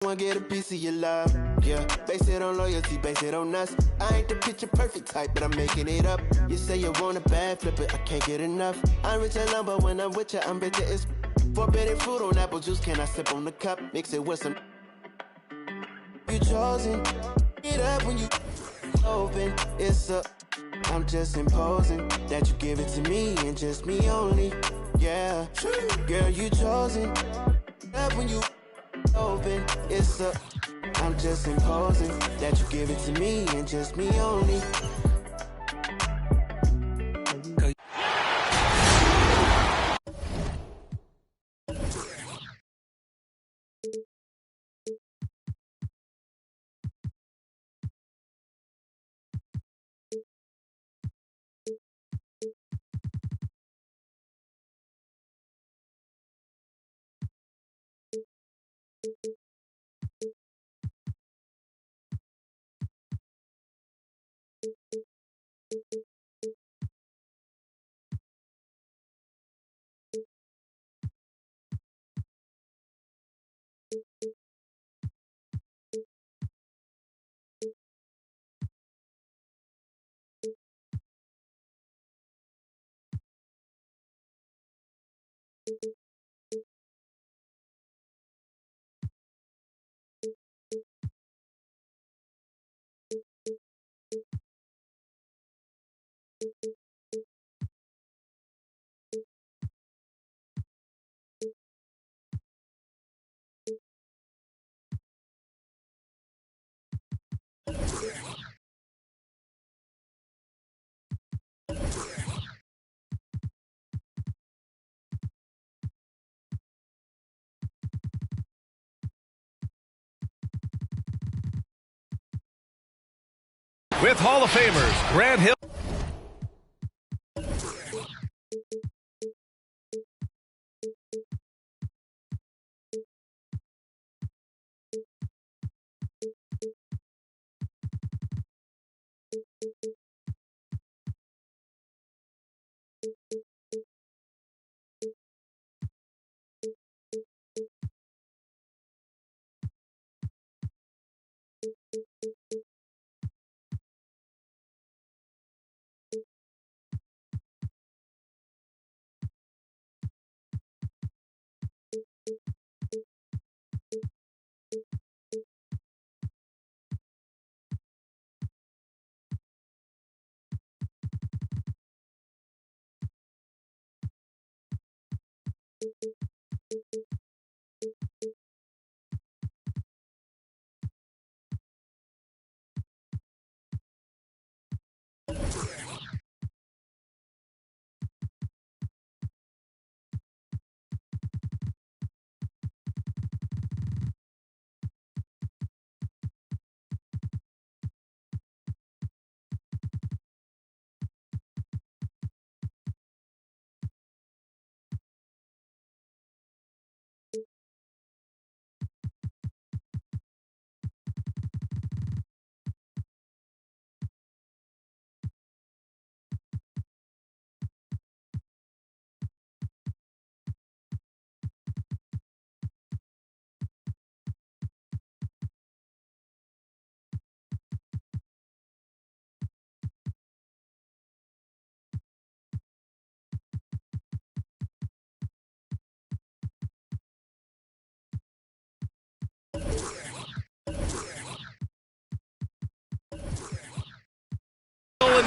wanna get a piece of your love, yeah. Base it on loyalty, base it on us. I ain't the picture perfect type, but I'm making it up. You say you want a bad, flip it, I can't get enough. I'm rich alone, but when I'm with you, I'm bitter as forbidden fruit on apple juice. Can I sip on the cup? Mix it with some. You chosen it up when you open. It's up. I'm just imposing that you give it to me and just me only. Yeah, girl, you chosen up when you open. It's up. I'm just imposing that you give it to me and just me only. With Hall of Famers, Grant Hill.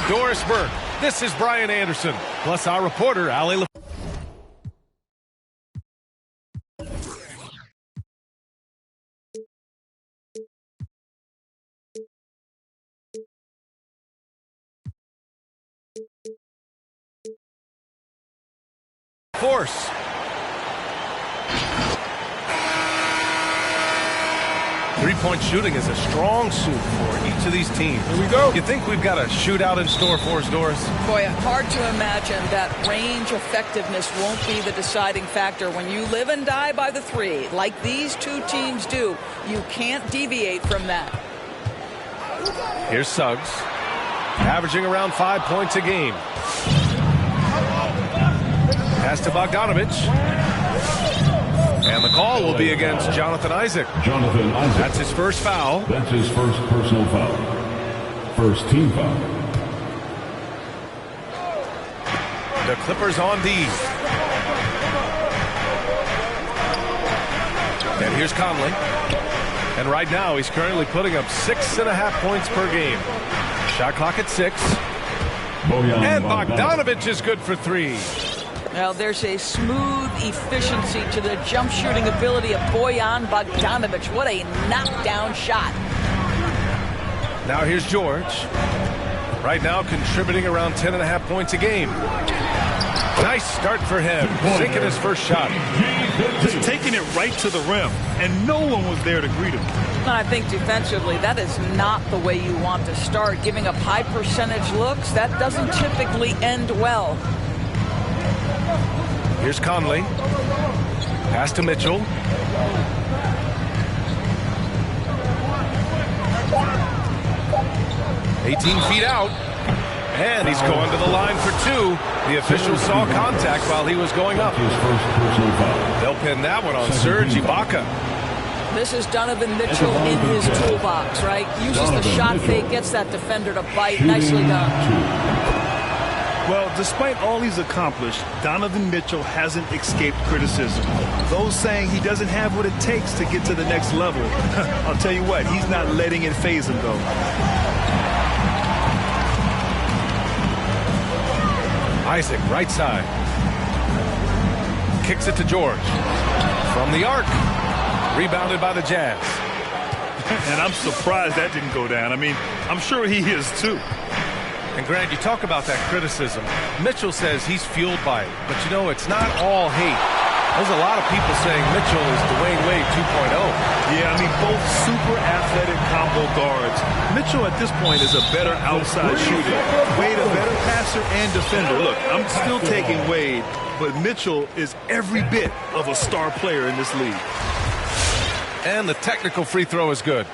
Dorisburg. This is Brian Anderson, plus our reporter, Allie. Force. Three-point shooting is a strong suit for each of these teams. Here we go. You think we've got a shootout in store for us, Doris? Boy, hard to imagine that range effectiveness won't be the deciding factor. When you live and die by the three, like these two teams do, you can't deviate from that. Here's Suggs, averaging around 5 points a game. Pass to Bogdanovich. And the call will be against Jonathan Isaac. Jonathan Isaac. That's his first foul. That's his first personal foul. First team foul. The Clippers on D. And here's Conley. And right now he's currently putting up 6.5 points per game. Shot clock at 6. And Bogdanovich is good for 3. Now there's a smooth efficiency to the jump shooting ability of Bojan Bogdanovich. What a knockdown shot. Now here's George. Right now contributing around 10.5 points a game. Nice start for him. Sinking his first shot. Just taking it right to the rim, and no one was there to greet him. I think defensively, that is not the way you want to start. Giving up high percentage looks, that doesn't typically end well. Here's Conley. Pass to Mitchell. "18 feet out. And he's going to the line for 2. The official saw contact while he was going up. They'll pin that one on Serge Ibaka. This is Donovan Mitchell in his toolbox, right? Uses the shot fake, gets that defender to bite. Nicely done. Well, despite all he's accomplished, Donovan Mitchell hasn't escaped criticism. Those saying he doesn't have what it takes to get to the next level. I'll tell you what, he's not letting it faze him, though. Isaac, right side. Kicks it to George. From the arc. Rebounded by the Jazz. And I'm surprised that didn't go down. I mean, I'm sure he is, too. And Grant, you talk about that criticism. Mitchell says he's fueled by it. But, you know, it's not all hate. There's a lot of people saying Mitchell is Dwayne Wade 2.0. Yeah, I mean, both super athletic combo guards. Mitchell at this point is a better outside shooter. Wade a better passer and defender. Look, I'm still taking Wade, but Mitchell is every bit of a star player in this league. And the technical free throw is good.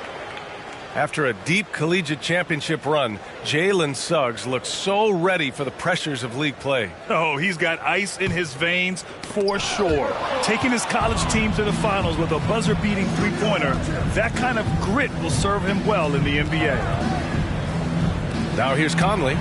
After a deep collegiate championship run, Jalen Suggs looks so ready for the pressures of league play. Oh, he's got ice in his veins for sure. Taking his college team to the finals with a buzzer-beating three-pointer, that kind of grit will serve him well in the NBA. Now here's Conley.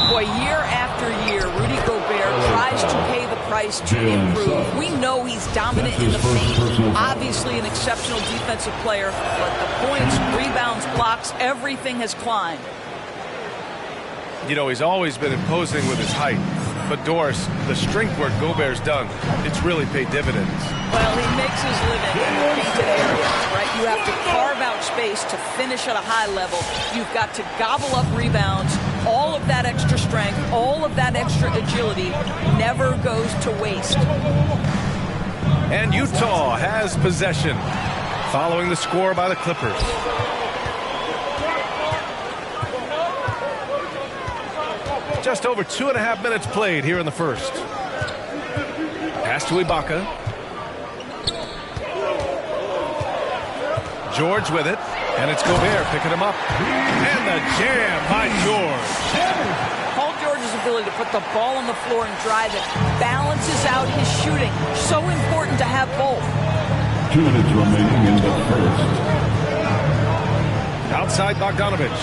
Boy, year after year, Rudy Gobert tries to pay the price to improve. We know he's dominant in the paint, obviously an exceptional defensive player, but the points, rebounds, blocks, everything has climbed. You know, he's always been imposing with his height. But Doris, the strength work Gobert's done, it's really paid dividends. Well, he makes his living in the painted area, right? You have to carve out space to finish at a high level. You've got to gobble up rebounds. All of that extra strength, all of that extra agility never goes to waste. And Utah has possession, following the score by the Clippers. Just over 2.5 minutes played here in the first. Pass to Ibaka. George with it. And it's Gobert picking him up. And the jam by George. Paul George's ability to put the ball on the floor and drive it balances out his shooting. So important to have both. 2 minutes remaining in the first. Outside Bogdanovich.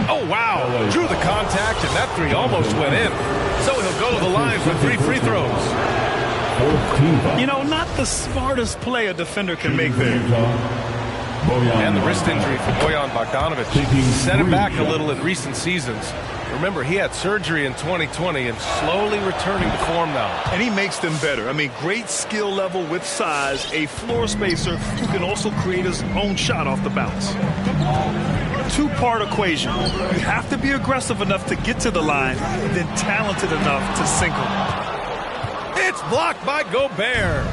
Oh, wow. Drew the contact, and that three almost went in. So he'll go to the line for 3 free throws. You know, not the smartest play a defender can make there. And the wrist injury for Bojan Bogdanovich set him back a little in recent seasons. Remember, he had surgery in 2020 and slowly returning to form now. And he makes them better. I mean, great skill level with size, a floor spacer who can also create his own shot off the bounce. 2-part equation. You have to be aggressive enough to get to the line, then talented enough to sink them. It's blocked by Gobert.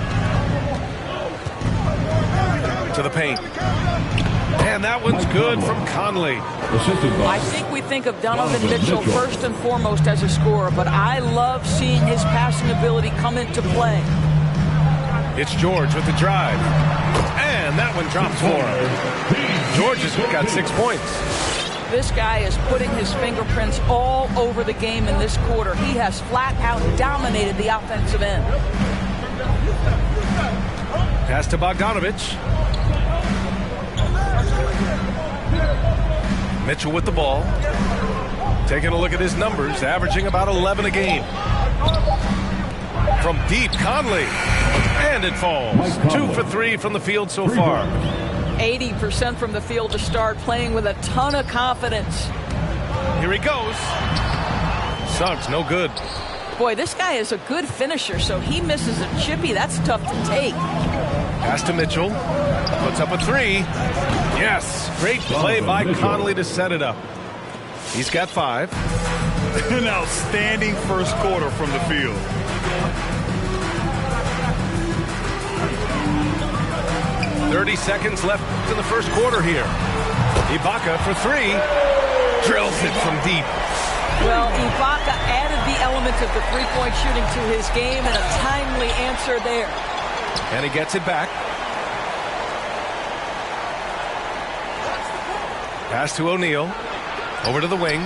To the paint. And that one's good from Conley. I think we think of Donovan Mitchell first and foremost as a scorer, but I love seeing his passing ability come into play. It's George with the drive. And that one drops for him. George has got 6 points. This guy is putting his fingerprints all over the game in this quarter. He has flat out dominated the offensive end. Pass to Bogdanovich. Mitchell with the ball. Taking a look at his numbers, averaging about 11 a game. From deep, Conley. And it falls. 2 for 3 from the field so far. 80% from the field to start, playing with a ton of confidence. Here he goes. Suggs, no good. Boy, this guy is a good finisher, so he misses a chippy. That's tough to take. Pass to Mitchell. Puts up a 3. Yes. Great play by Conley to set it up. He's got 5. An outstanding first quarter from the field. .30 seconds left in the first quarter here. Ibaka for 3. Drills it from deep. Well, Ibaka added the element of the three-point shooting to his game, and a timely answer there. And he gets it back. Pass to O'Neal. Over to the wing.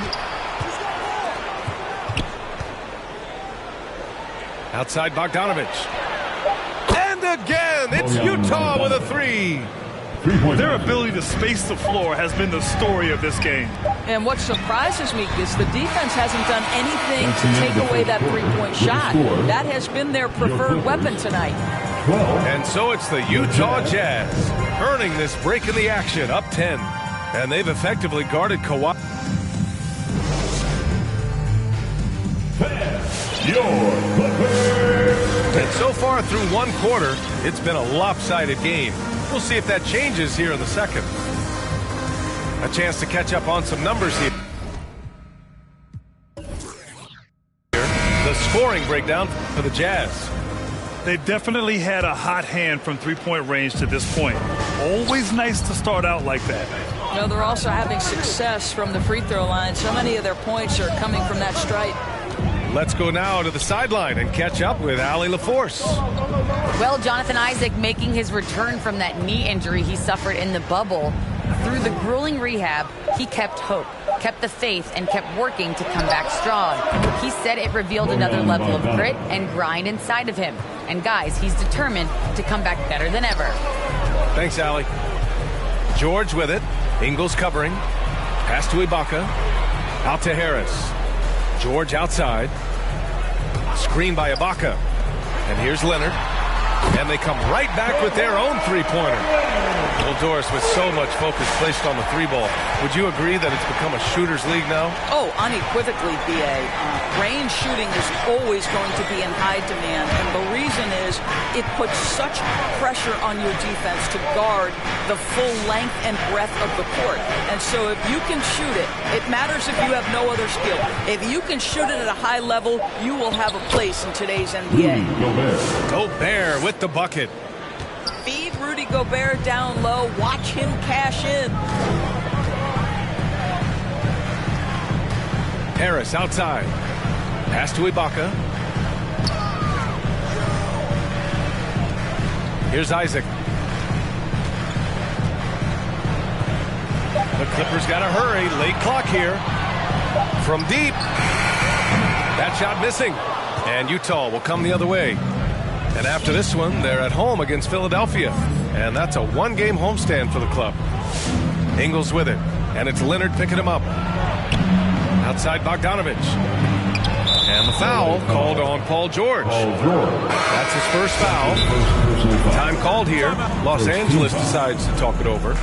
Outside Bogdanovich. And again, it's Utah with a 3. Their ability to space the floor has been the story of this game. And what surprises me is the defense hasn't done anything to take away that three-point shot. That has been their preferred weapon tonight. And so it's the Utah Jazz earning this break in the action, up 10. And they've effectively guarded Kawhi. And so far through one quarter, it's been a lopsided game. We'll see if that changes here in the second. A chance to catch up on some numbers here. The scoring breakdown for the Jazz. They've definitely had a hot hand from three-point range to this point. Always nice to start out like that. You know, they're also having success from the free throw line. So many of their points are coming from that stripe. Let's go now to the sideline and catch up with Allie LaForce. Well, Jonathan Isaac making his return from that knee injury he suffered in the bubble. Through the grueling rehab, he kept hope, kept the faith, and kept working to come back strong. He said it revealed another level of grit and grind inside of him. And guys, he's determined to come back better than ever. Thanks, Allie. George with it. Ingles covering. Pass to Ibaka. Out to Harris. George outside. Screen by Ibaka. And here's Leonard. And they come right back with their own three-pointer. Well, Doris, with so much focus placed on the three ball, would you agree that it's become a shooter's league now? Oh, unequivocally, B.A. Range shooting is always going to be in high demand, and the reason is it puts such pressure on your defense to guard the full length and breadth of the court. And so if you can shoot it, it matters if you have no other skill. If you can shoot it at a high level, you will have a place in today's NBA. Gobert with the bucket. Feed Rudy Gobert down low. Watch him cash in. Harris outside. Pass to Ibaka. Here's Isaac. The Clippers got to hurry. Late clock here. From deep. That shot missing. And Utah will come the other way. And after this one, they're at home against Philadelphia. And that's a one-game homestand for the club. Ingles with it. And it's Leonard picking him up. Outside Bogdanovich. And the foul called on Paul George. That's his first foul. Time called here. Los Angeles decides to talk it over.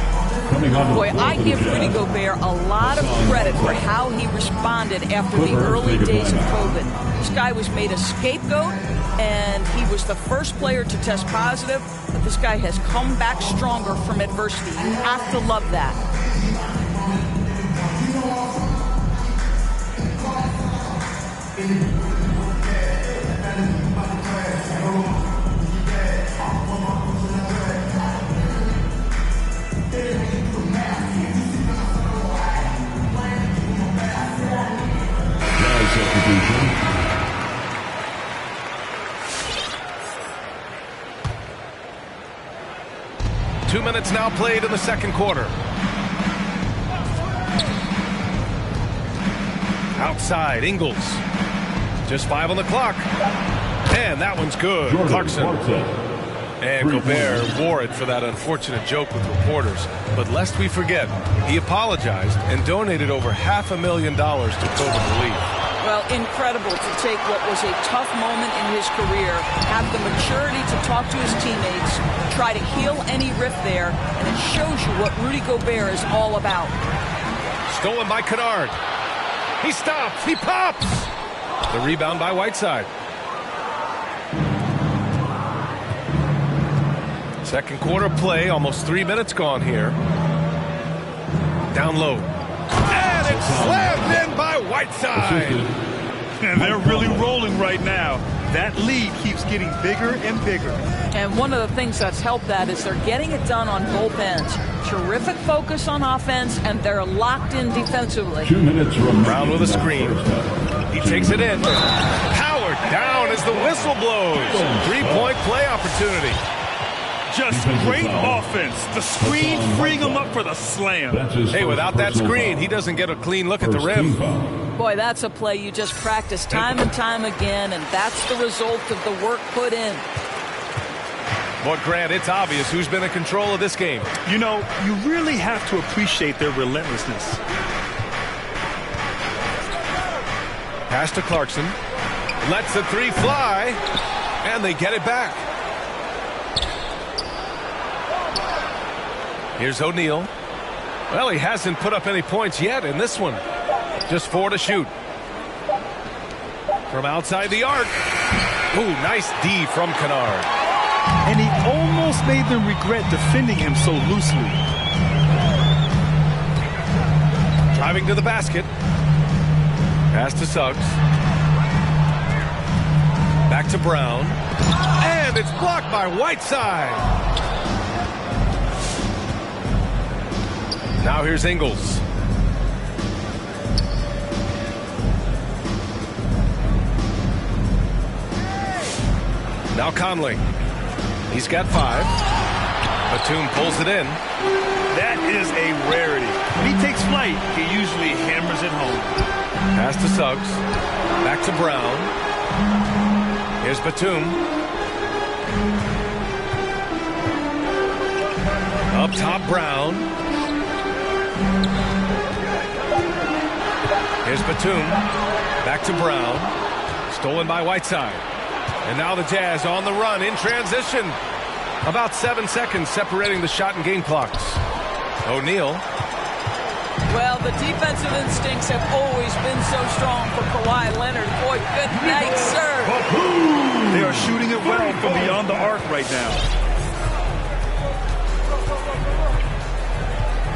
Boy, I give Rudy Gobert a lot of credit for how he responded after the early days of COVID. This guy was made a scapegoat, and he was the first player to test positive. But this guy has come back stronger from adversity. You have to love that. Two minutes now played in the second quarter. Outside, Ingles. Just 5 on the clock. And that one's good. Clarkson. And Gobert wore it for that unfortunate joke with reporters. But lest we forget, he apologized and donated over $500,000 to COVID relief. Well, incredible to take what was a tough moment in his career, have the maturity to talk to his teammates, try to heal any rift there, and it shows you what Rudy Gobert is all about. Stolen by Kennard. He stops. He pops. The rebound by Whiteside. Second quarter play, almost 3 minutes gone here. Down low. And it's slammed in by Whiteside. And they're really rolling right now. That lead keeps getting bigger and bigger. And one of the things that's helped that is they're getting it done on both ends. Terrific focus on offense, and they're locked in defensively. 2 minutes remaining. Brown with a screen. He takes it in. Howard down as the whistle blows. 3-point play opportunity. Just great offense. The screen freeing him up for the slam. Hey, without that screen, he doesn't get a clean look at the rim. Boy, that's a play you just practice time and time again, and that's the result of the work put in. But Grant, it's obvious who's been in control of this game. You know, you really have to appreciate their relentlessness. Pass to Clarkson. Lets the three fly, and they get it back. Here's O'Neal. Well, he hasn't put up any points yet in this one. Just 4 to shoot. From outside the arc. Ooh, nice D from Kennard. And he almost made them regret defending him so loosely. Driving to the basket. Pass to Suggs. Back to Brown. And it's blocked by Whiteside. Now here's Ingles. Now Conley. He's got 5. Batum pulls it in. That is a rarity. When he takes flight, he usually hammers it home. Pass to Suggs. Back to Brown. Here's Batum. Up top, Brown. Here's Batum. Back to Brown. Stolen by Whiteside. And now the Jazz on the run in transition. About 7 seconds separating the shot and game clocks. O'Neal. Well, the defensive instincts have always been so strong for Kawhi Leonard. Boy, good night, sir. They are shooting it well from beyond the arc right now.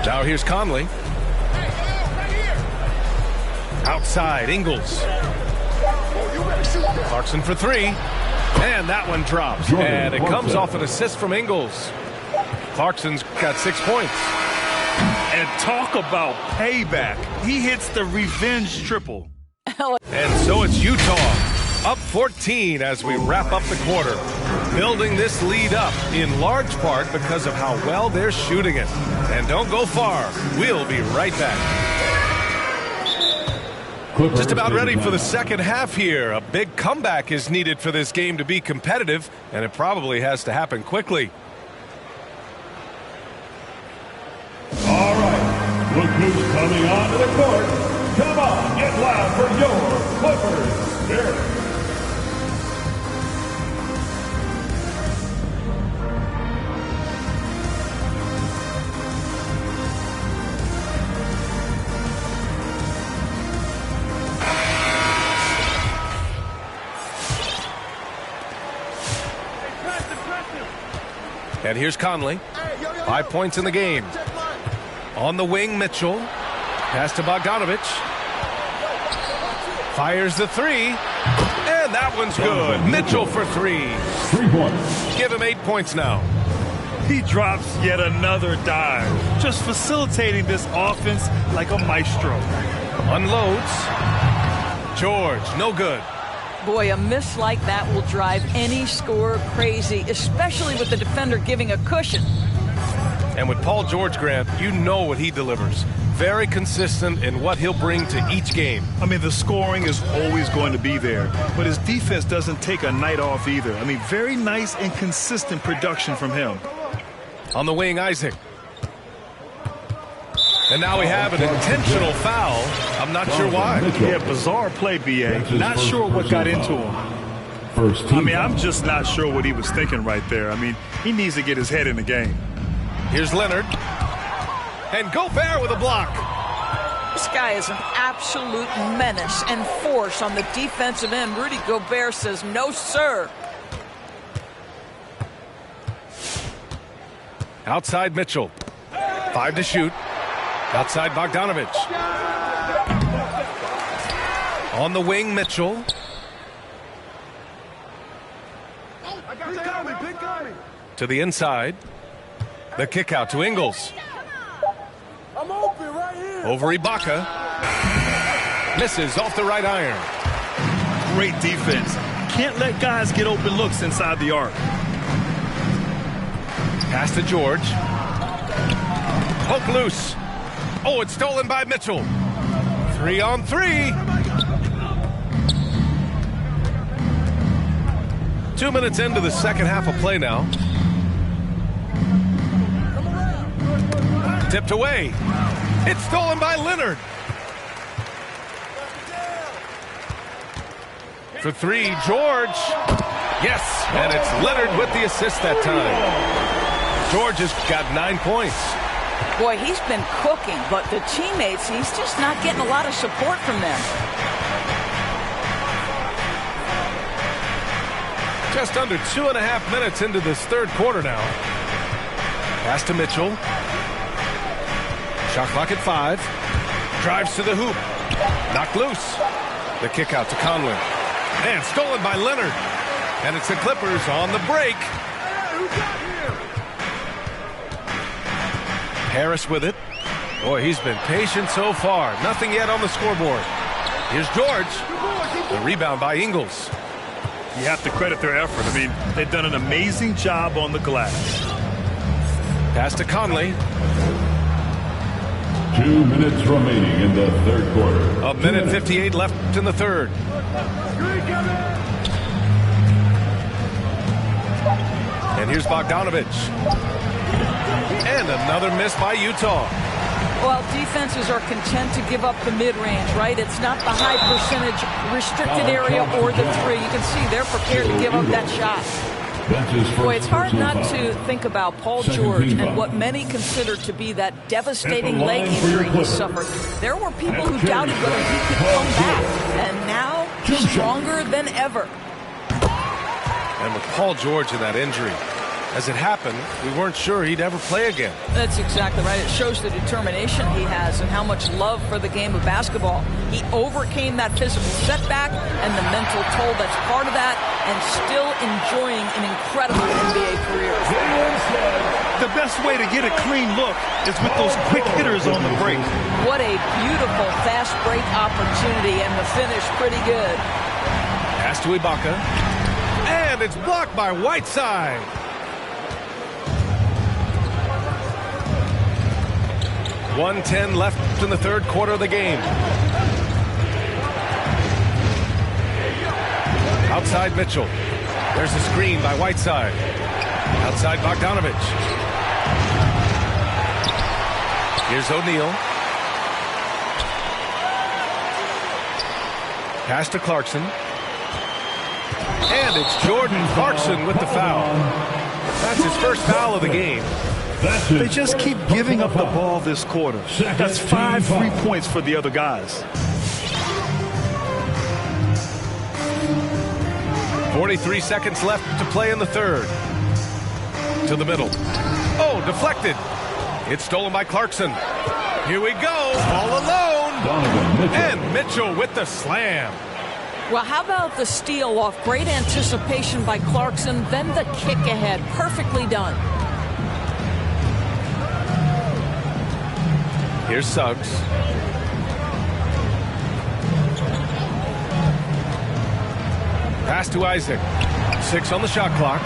Now here's Conley. Outside, Ingles. Clarkson for 3. And that one drops. And it comes off an assist from Ingles. Clarkson's got 6 points. And talk about payback. He hits the revenge triple. And so it's Utah. Up 14 as we wrap up the quarter. Building this lead up in large part because of how well they're shooting it. And don't go far. We'll be right back. Just about ready for the second half here. A big comeback is needed for this game to be competitive, and it probably has to happen quickly. All right, look who's coming onto the court. Come on, get loud for your Clippers Spirit. And here's Conley. 5 points in the game. On the wing, Mitchell. Pass to Bogdanovich. Fires the 3. And that one's good. Mitchell for 3. 3 points. Give him 8 points now. He drops yet another dive. Just facilitating this offense like a maestro. Unloads. George, no good. Boy, a miss like that will drive any scorer crazy, especially with the defender giving a cushion. And with Paul George, Grant, you know what he delivers. Very consistent in what he'll bring to each game. I mean, the scoring is always going to be there, but his defense doesn't take a night off either. I mean, very nice and consistent production from him. On the wing, Isaac. And now we have an intentional foul. I'm not sure why. Yeah, bizarre play, B.A. Not sure what got into him. I mean, I'm just not sure what he was thinking right there. I mean, he needs to get his head in the game. Here's Leonard. And Gobert with a block. This guy is an absolute menace and force on the defensive end. Rudy Gobert says, no, sir. Outside Mitchell. 5 to shoot. Outside Bogdanovich. On the wing, Mitchell. To the inside. The kick out to Ingles. I'm open right here. Over Ibaka. Misses off the right iron. Great defense. Can't let guys get open looks inside the arc. Pass to George. Hook loose. Oh, it's stolen by Mitchell. 3 on 3. 2 minutes into the second half of play now. Tipped away. It's stolen by Leonard. For 3, George. Yes, and it's Leonard with the assist that time. George has got 9 points. Boy, he's been cooking, but the teammates, he's just not getting a lot of support from them. Just under 2.5 minutes into this third quarter now. Pass to Mitchell. Shot clock at 5. Drives to the hoop. Knocked loose. The kick out to Conley. And stolen by Leonard. And it's the Clippers on the break. Harris with it. Boy, he's been patient so far. Nothing yet on the scoreboard. Here's George. The rebound by Ingles. You have to credit their effort. I mean, they've done an amazing job on the glass. Pass to Conley. 2 minutes remaining in the third quarter. A minute 58 left in the third. And here's Bogdanovich. And another miss by Utah. Well, defenses are content to give up the mid-range, right? It's not the high percentage restricted area or the 3. You can see they're prepared to give up that shot. Boy, it's hard not to think about Paul George and what many consider to be that devastating leg injury he suffered. There were people who doubted whether he could come back, and now stronger than ever. And with Paul George in that injury, as it happened, we weren't sure he'd ever play again. That's exactly right. It shows the determination he has and how much love for the game of basketball. He overcame that physical setback and the mental toll that's part of that, and still enjoying an incredible NBA career. The best way to get a clean look is with those quick hitters on the break. What a beautiful fast break opportunity, and the finish pretty good. Pass to Ibaka. And it's blocked by Whiteside. .110 left in the third quarter of the game. Outside Mitchell. There's a screen by Whiteside. Outside Bogdanovich. Here's O'Neal. Pass to Clarkson. And it's Jordan Clarkson with the foul. That's his first foul of the game. They just keep giving up the ball this quarter. That's 5 free points for the other guys. 43 seconds left to play in the third. To the middle. Oh, deflected. It's stolen by Clarkson. Here we go. All alone. And Mitchell with the slam. Well, how about the steal off great anticipation by Clarkson, then the kick ahead. Perfectly done. Here's Suggs. Pass to Isaac. 6 on the shot clock.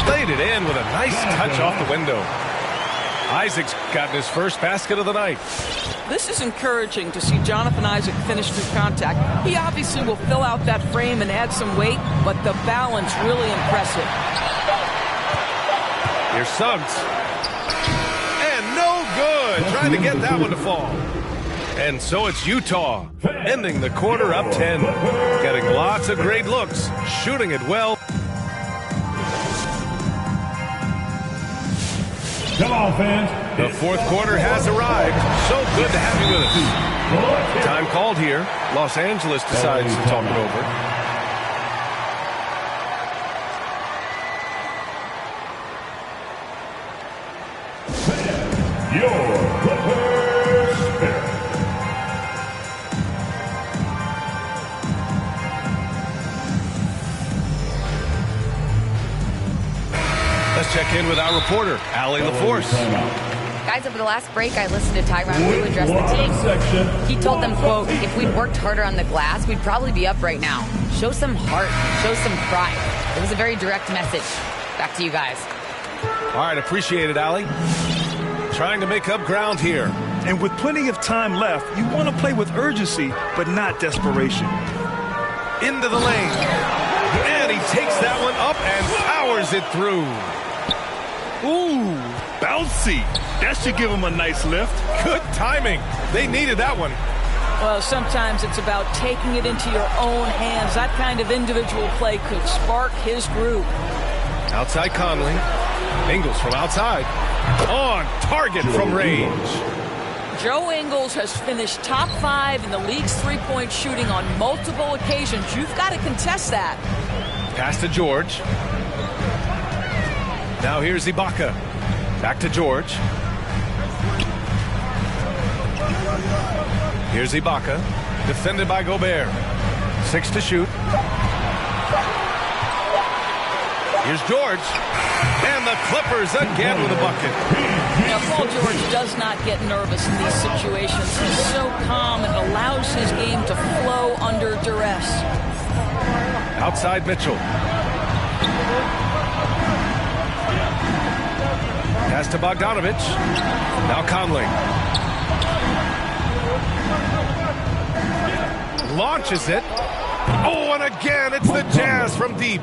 Laid it in with a nice touch off the window. Isaac's gotten his first basket of the night. This is encouraging to see Jonathan Isaac finish through contact. He obviously will fill out that frame and add some weight, but the balance really impressive. Here's Suggs. And no good. Trying to get that one to fall. And so it's Utah, ending the quarter up 10. Getting lots of great looks, shooting it well. Come on, fans. The fourth quarter has arrived. So good to have you with us. Time called here. Los Angeles decides to talk it over. Your Clippers Spirit. Let's check in with our reporter, Allie LaForce. Guys, over the last break, I listened to Tyronn Lue address the team. He told them, quote, if we'd worked harder on the glass, we'd probably be up right now. Show some heart. Show some pride. It was a very direct message. Back to you guys. All right, appreciate it, Allie. Trying to make up ground here. And with plenty of time left, you want to play with urgency, but not desperation. Into the lane. And he takes that one up and powers it through. Ooh, bouncy. That should give him a nice lift. Good timing. They needed that one. Well, sometimes it's about taking it into your own hands. That kind of individual play could spark his group. Outside Conley. Ingles from outside. On target from range. Joe Ingles has finished top 5 in the league's three-point shooting on multiple occasions. You've got to contest that. Pass to George. Now here's Ibaka. Back to George. Here's Ibaka. Defended by Gobert. 6 to shoot. Here's George. And the Clippers again with a bucket. Now, Paul George does not get nervous in these situations. He's so calm and allows his game to flow under duress. Outside Mitchell. Pass to Bogdanovich. Now Conley. Launches it. Oh, and again, it's the Jazz from deep.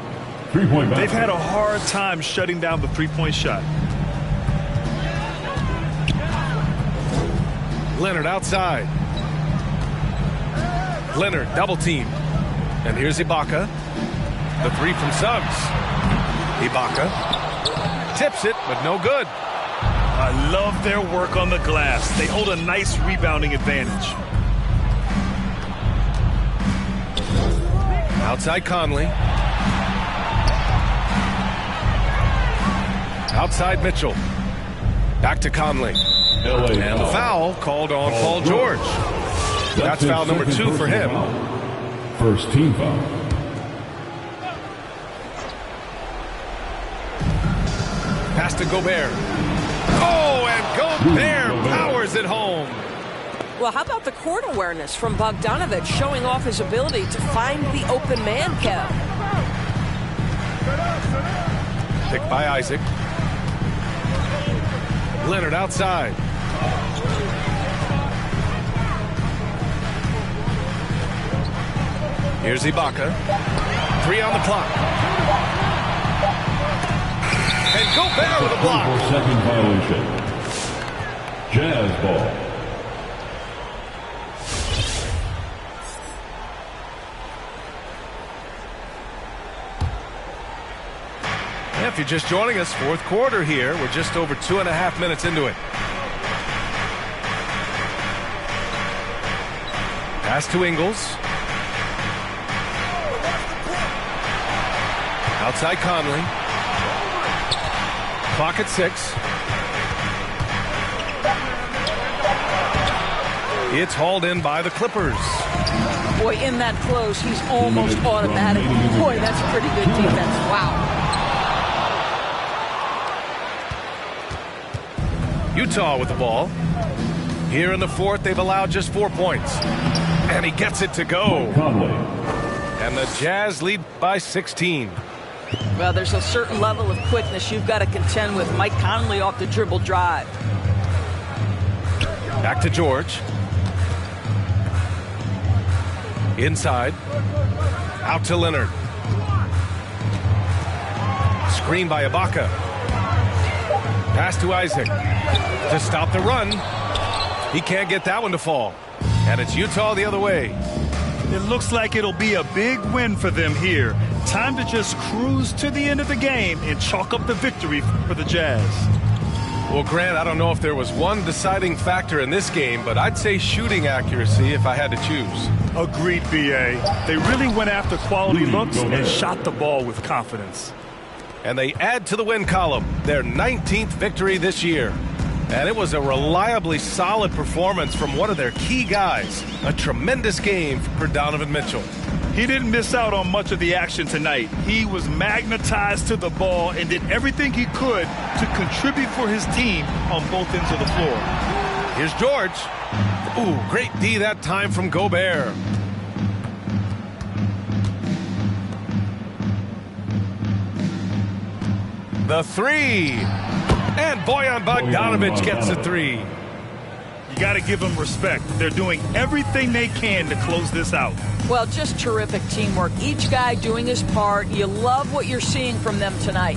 Three-point basket. They've had a hard time shutting down the three-point shot. Leonard outside. Leonard double team. And here's Ibaka. The three from Suggs. Ibaka tips it, but no good. I love their work on the glass. They hold a nice rebounding advantage. Outside Conley. Outside Mitchell. Back to Conley. And the foul called on Paul George. That's foul number 2 for him. First team foul. Pass to Gobert. Oh, and Gobert powers it home. Well, how about the court awareness from Bogdanovich showing off his ability to find the open man, Kev? Picked by Isaac. Leonard outside. Here's Ibaka. 3 on the clock. And Gobert with a block. 4-second violation. Jazz ball. If you're just joining us, fourth quarter here. We're just over 2.5 minutes into it. Pass to Ingles. Outside Conley. Clock at 6. It's hauled in by the Clippers. Boy, in that close, he's almost automatic. Boy, that's pretty good defense. Wow. Utah with the ball. Here in the fourth, they've allowed just 4 points. And he gets it to go. Conley. And the Jazz lead by 16. Well, there's a certain level of quickness you've got to contend with. Mike Conley off the dribble drive. Back to George. Inside. Out to Leonard. Screen by Ibaka. Pass to Isaac. To stop the run. He can't get that one to fall. And it's Utah the other way. It looks like it'll be a big win for them here. Time to just cruise to the end of the game and chalk up the victory for the Jazz. Well, Grant, I don't know if there was one deciding factor in this game, but I'd say shooting accuracy if I had to choose. Agreed, B.A. They really went after quality looks and shot the ball with confidence. And they add to the win column, their 19th victory this year. And it was a reliably solid performance from one of their key guys. A tremendous game for Donovan Mitchell. He didn't miss out on much of the action tonight. He was magnetized to the ball and did everything he could to contribute for his team on both ends of the floor. Here's George. Ooh, great D that time from Gobert. The three. And Bojan Bogdanovic gets a three. You got to give them respect. They're doing everything they can to close this out. Well, just terrific teamwork. Each guy doing his part. You love what you're seeing from them tonight.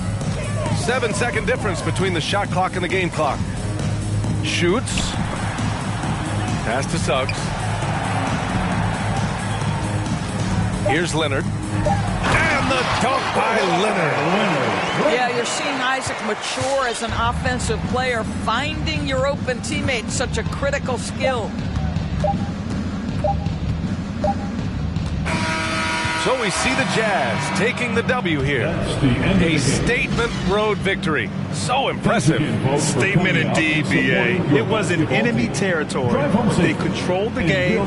7-second difference between the shot clock and the game clock. Shoots. Pass to Suggs. Here's Leonard. And the dunk by Leonard. Yeah, you're seeing Isaac mature as an offensive player. Finding your open teammate, such a critical skill. So we see the Jazz taking the W here. A statement road victory. So impressive. Statement indeed, B.A. It was in enemy territory. They controlled the game,